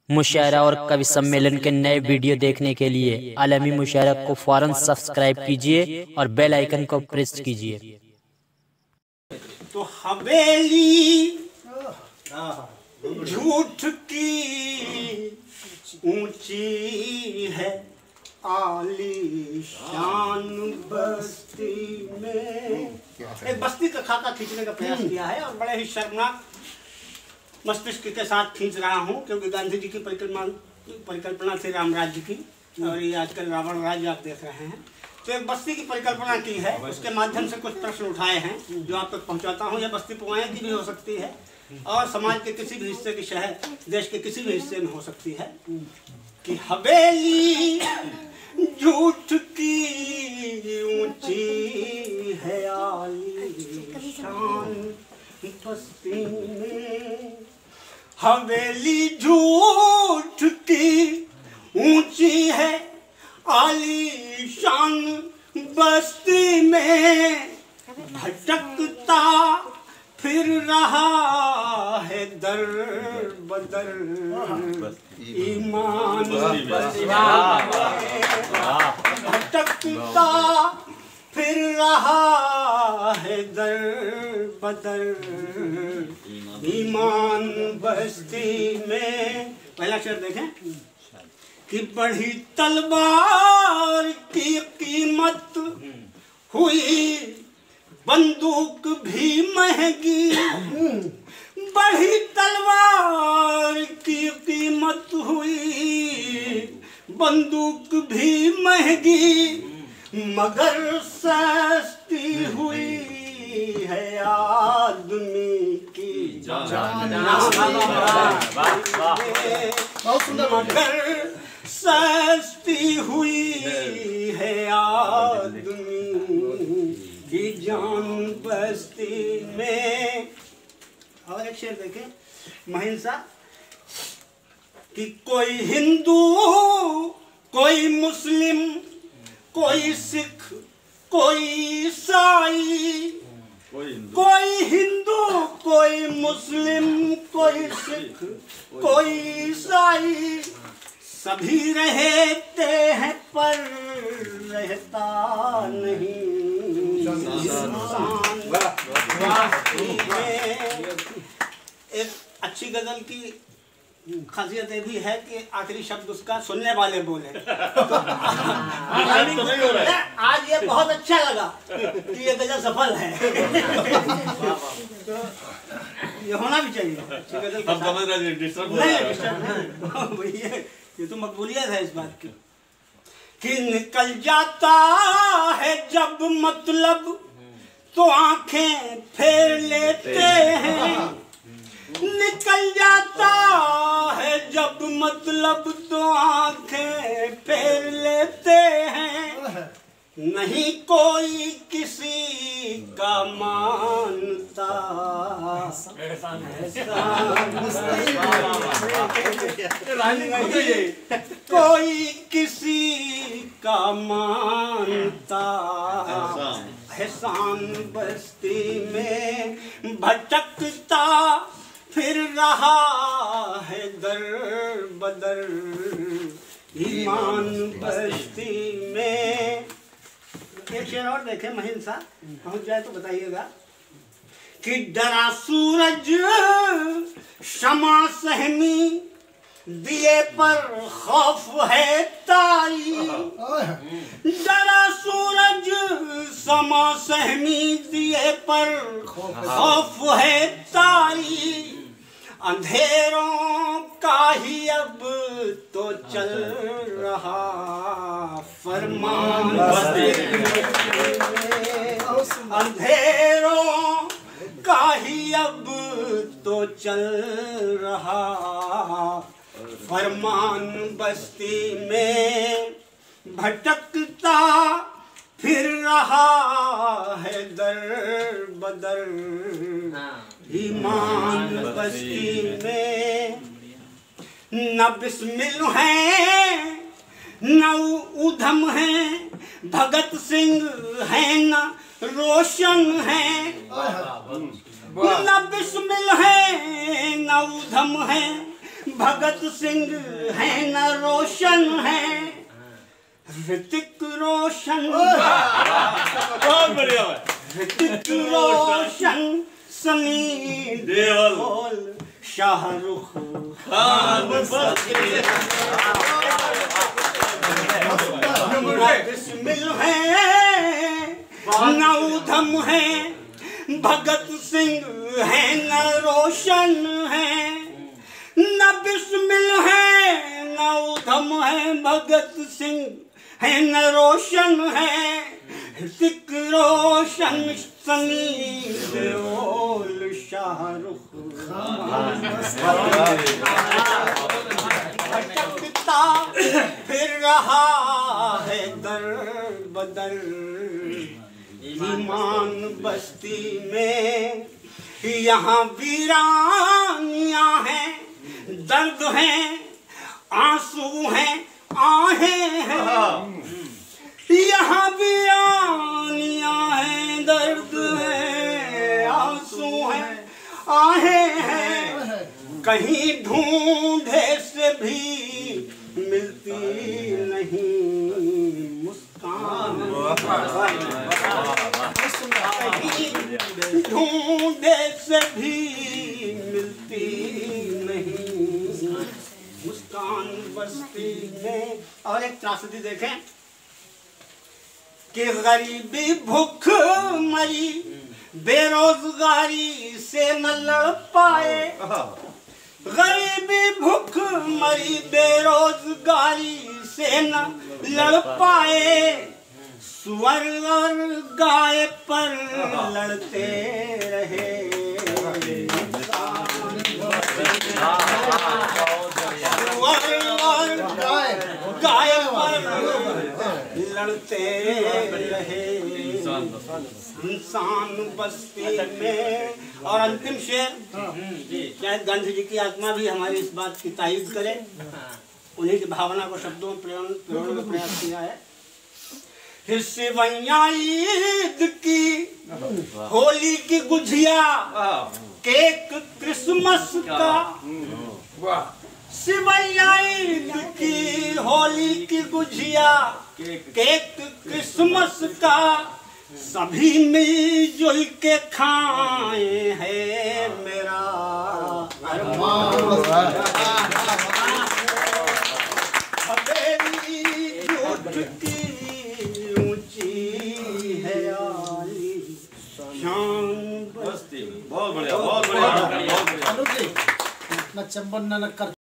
मुशायरा और कवि सम्मेलन के नए वीडियो देखने के लिए आलमी मुशायरा को फौरन सब्सक्राइब कीजिए और बेल आइकन को प्रेस कीजिए। तो हवेली झूठ की ऊंची है, आलीशान बस्ती में। एक बस्ती का खाका खींचने का प्रयास किया है और बड़े ही शर्मनाक मस्तिष्क के साथ खींच रहा हूँ, क्योंकि गांधी जी की परिकल्पना थी राम राज्य की, और ये आजकल रावण राज्य आप देख रहे हैं। तो एक बस्ती की परिकल्पना की है, उसके माध्यम से कुछ प्रश्न उठाए हैं जो आप तक पहुँचाता हूँ। यह बस्ती पुआएँ की भी हो सकती है और समाज के किसी भी हिस्से की, शहर देश के किसी भी हिस्से में हो सकती है। कि हवेली झूठ की ऊंची है, आलीशान बस्ती में। हवेली झूठ की ऊंची है, आलीशान बस्ती में। भटकता फिर रहा है दर बदर ईमान, भटकता फिर रहा है दर बदर ईमान बस्ती में। पहला शेर देखें कि बढ़ी तलवार की कीमत हुई बंदूक भी महंगी। बढ़ी तलवार की कीमत हुई बंदूक भी महंगी, मगर सस्ती हुई है आदमी की जान। मगर सस्ती हुई है आदमी की जान बस्ती में। और एक शेर देखें महिंसा कि कोई हिंदू, कोई मुस्लिम, कोई सिख, कोई ईसाई। कोई हिंदू, कोई मुस्लिम, कोई सिख, कोई ईसाई, सभी रहते हैं पर रहता नहीं इंसान। एक अच्छी गजल की खासियत ये भी है कि आखिरी शब्द उसका सुनने वाले बोले। तो आज ये बहुत अच्छा लगा कि ये गजल सफल है। तो ये होना भी चाहिए अच्छी गजल के साथ। नहीं, ये तो मकबूलियत है इस बात की कि निकल जाता है जब मतलब तो आंखें फेर लेते हैं। निकल जाता है जब मतलब तो आंखें फेर लेते हैं। नहीं कोई किसी का मानता, कोई किसी का मानता। एहसान बस्ती में भटकता फिर रहा है दर बदर ईमान बस्ती में। एक शेर और देखें महिंसा, पहुंच जाए तो बताइएगा कि डरा सूरज शमा सहमी, दिए पर खौफ है तारी। डरा सूरज शमा सहमी, दिए पर खौफ है तारी। अंधेरों का ही अब तो चल रहा फरमान बस्ती में। अंधेरों का ही अब तो चल रहा फरमान बस्ती में। भटकता फिर रहा है दर बदर ईमान बस्ती में। न बिस्मिल है न उधम है, भगत सिंह है न रोशन है। न बिस्मिल है न उधम है, भगत सिंह है न रोशन है, ऋतिक रोशन, बहुत बढ़िया है। ऋतिक रोशन, सनी देओल, शाहरुख खान, बिस्मिल है न उधम है, भगत सिंह है न रोशन है, न बिस्मिल है न उधम है, भगत सिंह है न रोशन है, ऋतिक रोशन, सनी देओल, शाहरुख खान, भटकता फिर रहा है दर बदर, ईमान बस्ती में यहाँ वीरानियां हैं, दर्द है, आंसू हैं, आहें हैं, यहाँ वीरानियां हैं, दर्द है, आंसू हैं, आहें हैं, कहीं ढूंढे से भी मिलती नहीं मुस्कान, ढूंढे से भी मिलती नहीं मुस्कान बस्ती में। और एक त्रासदी देखें कि गरीबी भूख मरी, बेरोजगारी से न लड़ पाए, गरीबी भूख मरी, बेरोजगारी से न लड़ पाए, सुअर और गाय पर लड़ते रहे, सुअर और गाय पर लड़ते रहे इंसान बस्ती में। और अंतिम शेर, शायद गांधी जी की आत्मा भी हमारी इस बात की तारीफ करे, उन्हीं की भावना को शब्दों में प्रेरण का प्रयास किया है। सिवैया ईद की, होली की गुझिया, केक क्रिसमस का, सिवैया ईद की, होली की गुझिया, केक क्रिसमस का, सभी मिलजुल के खाए है मेरा अरमान, हवेली जुट की ऊंची है आली शान बस्ती। बहुत बढ़िया, बहुत बढ़िया, बहुत बढ़िया। इतना चंबन न कर